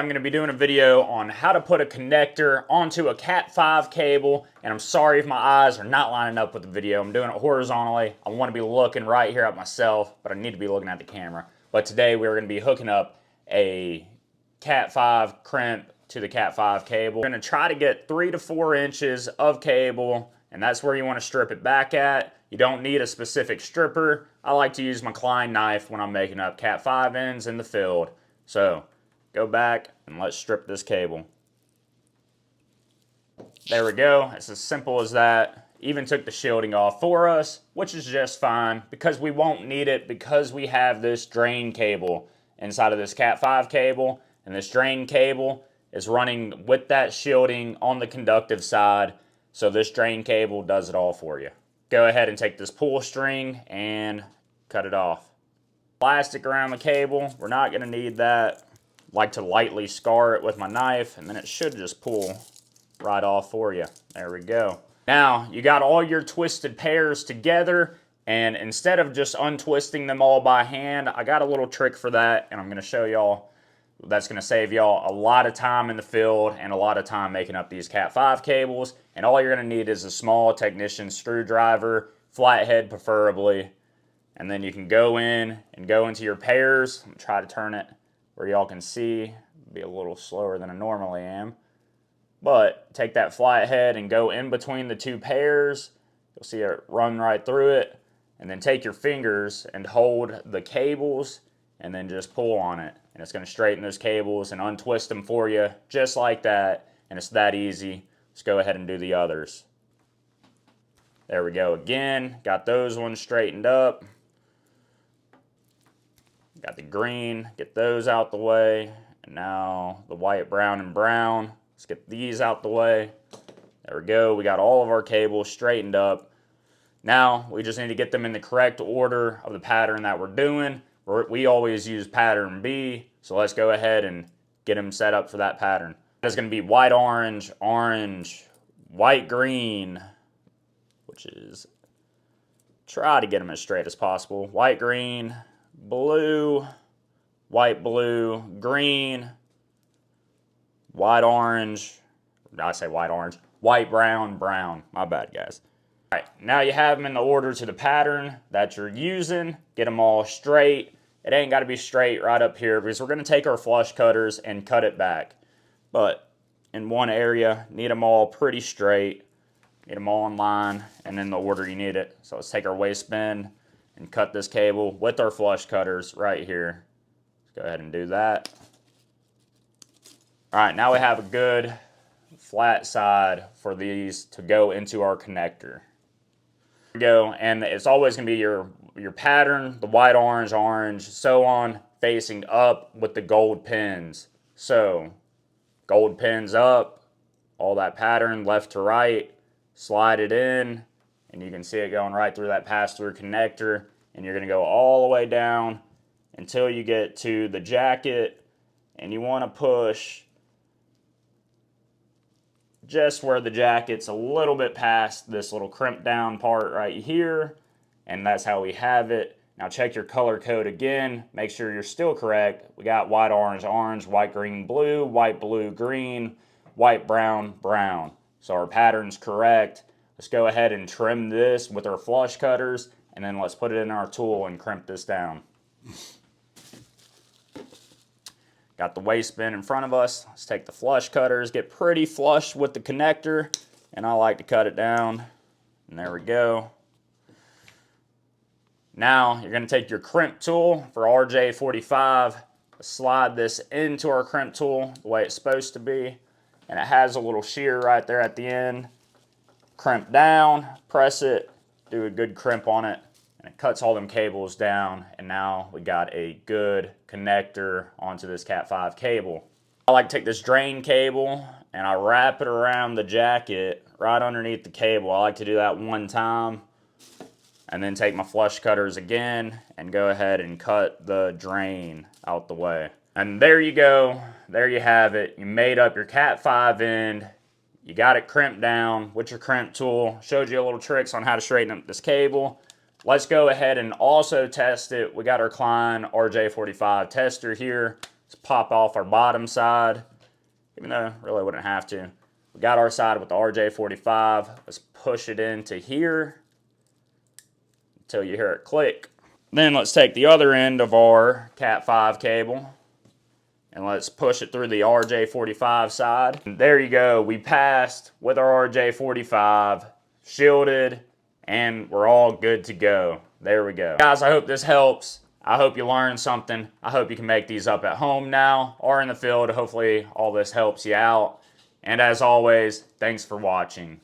I'm going to be doing a video on how to put a connector onto a Cat5 cable, and I'm sorry if my eyes are not lining up with the video. I'm doing it horizontally. I want to be looking right here at myself, but I need to be looking at the camera. But today we're going to be hooking up a Cat5 crimp to the Cat5 cable. We're going to try to get 3 to 4 inches of cable, and that's where you want to strip it back at. You don't need a specific stripper. I like to use my Klein knife when I'm making up Cat5 ends in the field. So go back and let's strip this cable. There we go. It's as simple as that. Even took the shielding off for us, which is just fine because we won't need it because we have this drain cable inside of this Cat5 cable, and this drain cable is running with that shielding on the conductive side, so this drain cable does it all for you. Go ahead and take this pull string and cut it off. Plastic around the cable, we're not going to need that. Like to lightly scar it with my knife, and then it should just pull right off for you. There we go. Now you got all your twisted pairs together, and instead of just untwisting them all by hand, I got a little trick for that, and I'm going to show y'all. That's going to save y'all a lot of time in the field and a lot of time making up these Cat5 cables. And all you're going to need is a small technician screwdriver, flathead preferably, and then you can go in and go into your pairs. I'm going to try to turn it where y'all can see. Be a little slower than I normally am. But take that flathead and go in between the two pairs. You'll see it run right through it. And then take your fingers and hold the cables and then just pull on it. And it's going to straighten those cables and untwist them for you just like that. And it's that easy. Let's go ahead and do the others. There we go again. Got those ones straightened up. Got the green, get those out the way. And now the white, brown, and brown. Let's get these out the way. There we go. We got all of our cables straightened up. Now we just need to get them in the correct order of the pattern that we're doing. We always use pattern B. So let's go ahead and get them set up for that pattern. It's going to be white, orange, orange, white, green, which is try to get them as straight as possible. White, green, blue, white, blue, green, white, orange. I say white, orange, white, brown, brown. My bad, guys. All right, now you have them in the order to the pattern that you're using. Get them all straight. It ain't got to be straight right up here because we're going to take our flush cutters and cut it back. But in one area, need them all pretty straight. Need them all in line and in the order you need it. So let's take our waste bin and cut this cable with our flush cutters right here. Let's go ahead and do that. All right, now we have a good flat side for these to go into our connector. There we go, and it's always going to be your pattern, the white, orange, orange, so on, facing up with the gold pins. So gold pins up, all that pattern left to right, slide it in, and you can see it going right through that pass-through connector. And you're going to go all the way down until you get to the jacket. And you want to push just where the jacket's a little bit past this little crimp down part right here. And that's how we have it. Now check your color code again. Make sure you're still correct. We got white, orange, orange, white, green, blue, white, blue, green, white, brown, brown. So our pattern's correct. Let's go ahead and trim this with our flush cutters. And then let's put it in our tool and crimp this down. Got the waste bin in front of us. Let's take the flush cutters, get pretty flush with the connector, and I like to cut it down. And there we go. Now you're going to take your crimp tool for RJ45, slide this into our crimp tool the way it's supposed to be, and it has a little shear right there at the end. Crimp down, press it, do a good crimp on it, and it cuts all them cables down, and now we got a good connector onto this Cat5 cable. I like to take this drain cable and I wrap it around the jacket right underneath the cable. I like to do that one time and then take my flush cutters again and go ahead and cut the drain out the way. And there you go. There you have it. You made up your Cat5 end. You got it crimped down with your crimp tool. Showed you a little tricks on how to straighten up this cable. Let's go ahead and also test it. We got our Klein RJ45 tester here. Let's pop off our bottom side, even though really wouldn't have to. We got our side with the RJ45. Let's push it into here until you hear it click. Then let's take the other end of our Cat5 cable and let's push it through the RJ45 side. And there you go. We passed with our RJ45, shielded, and we're all good to go. There we go. Guys, I hope this helps. I hope you learned something. I hope you can make these up at home now or in the field. Hopefully all this helps you out. And as always, thanks for watching.